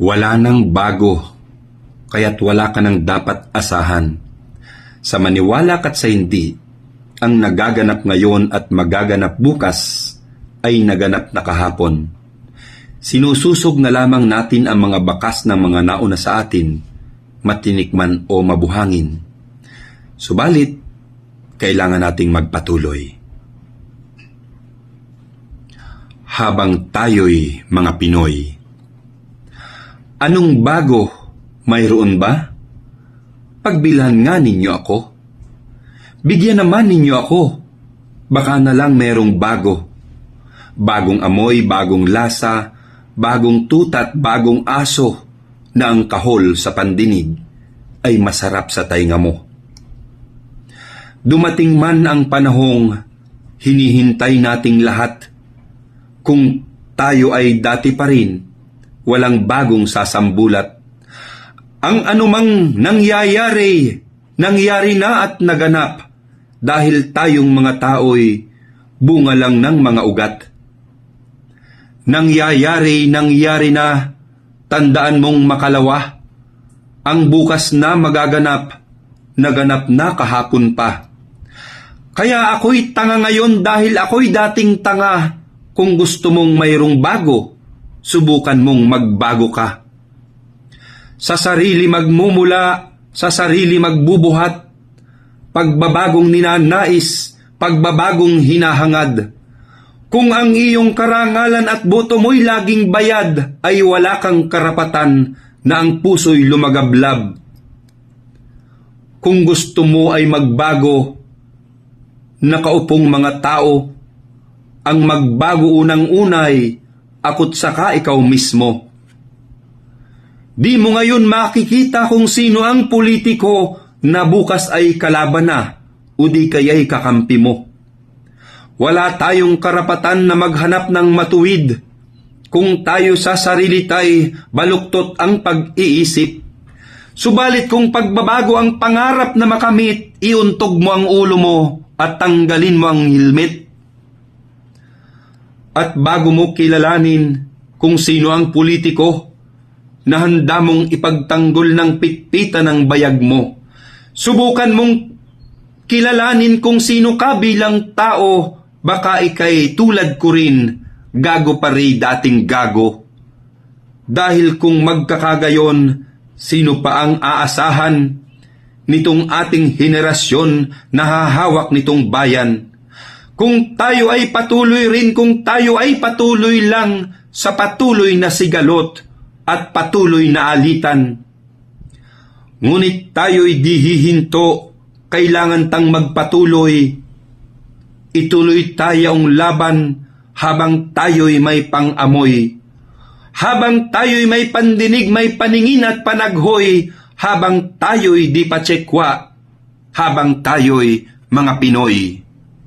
Wala nang bago, kaya't wala ka nang dapat asahan. Sa maniwala ka't sa hindi, ang nagaganap ngayon at magaganap bukas ay naganap na kahapon. Sinususog na lamang natin ang mga bakas ng mga nauna sa atin, matinikman o mabuhangin. Subalit, kailangan nating magpatuloy. Habang tayo'y mga Pinoy. Anong bago mayroon ba? Pagbilhan nga ninyo ako. Bigyan naman ninyo ako. Baka na lang merong bago. Bagong amoy, bagong lasa, bagong tutat, bagong aso na ang kahol sa pandinig ay masarap sa tainga mo. Dumating man ang panahong hinihintay nating lahat. Kung tayo ay dati pa rin, walang bagong sasambulat. Ang anumang nangyari na at naganap dahil tayong mga tao'y bunga lang ng mga ugat. Nangyari na, tandaan mong makalawa. Ang bukas na magaganap, naganap na kahapon pa. Kaya ako'y tanga ngayon dahil ako'y dating tanga. Kung gusto mong mayroong bago, subukan mong magbago ka. Sa sarili magmumula, sa sarili magbubuhat, pagbabagong ninanais, pagbabagong hinahangad. Kung ang iyong karangalan at boto mo'y laging bayad, ay wala kang karapatan na ang puso'y lumagablab. Kung gusto mo ay magbago, nakaupong mga tao, ang magbago unang-unay, ako't saka ikaw mismo. Di mo ngayon makikita kung sino ang politiko na bukas ay kalaban na o di kaya'y kakampi mo. Wala tayong karapatan na maghanap ng matuwid kung tayo sa sarili tay baluktot ang pag-iisip. Subalit kung pagbabago ang pangarap na makamit, iuntog mo ang ulo mo at tanggalin mo ang helmet. At bago mo kilalanin kung sino ang politiko na handa mong ipagtanggol ng pitpitan ng bayag mo, subukan mong kilalanin kung sino ka bilang tao, baka ikay tulad ko rin, gago pa rin dating gago. Dahil kung magkakagayon, sino pa ang aasahan nitong ating henerasyon na hahawak nitong bayan? Kung tayo ay patuloy rin, kung tayo ay patuloy lang sa patuloy na sigalot at patuloy na alitan. Ngunit tayo'y di hihinto, kailangan tang magpatuloy. Ituloy tayong laban habang tayo'y may pang-amoy. Habang tayo'y may pandinig, may paningin at panaghoy, habang tayo'y di patsekwa, habang tayo'y mga Pinoy.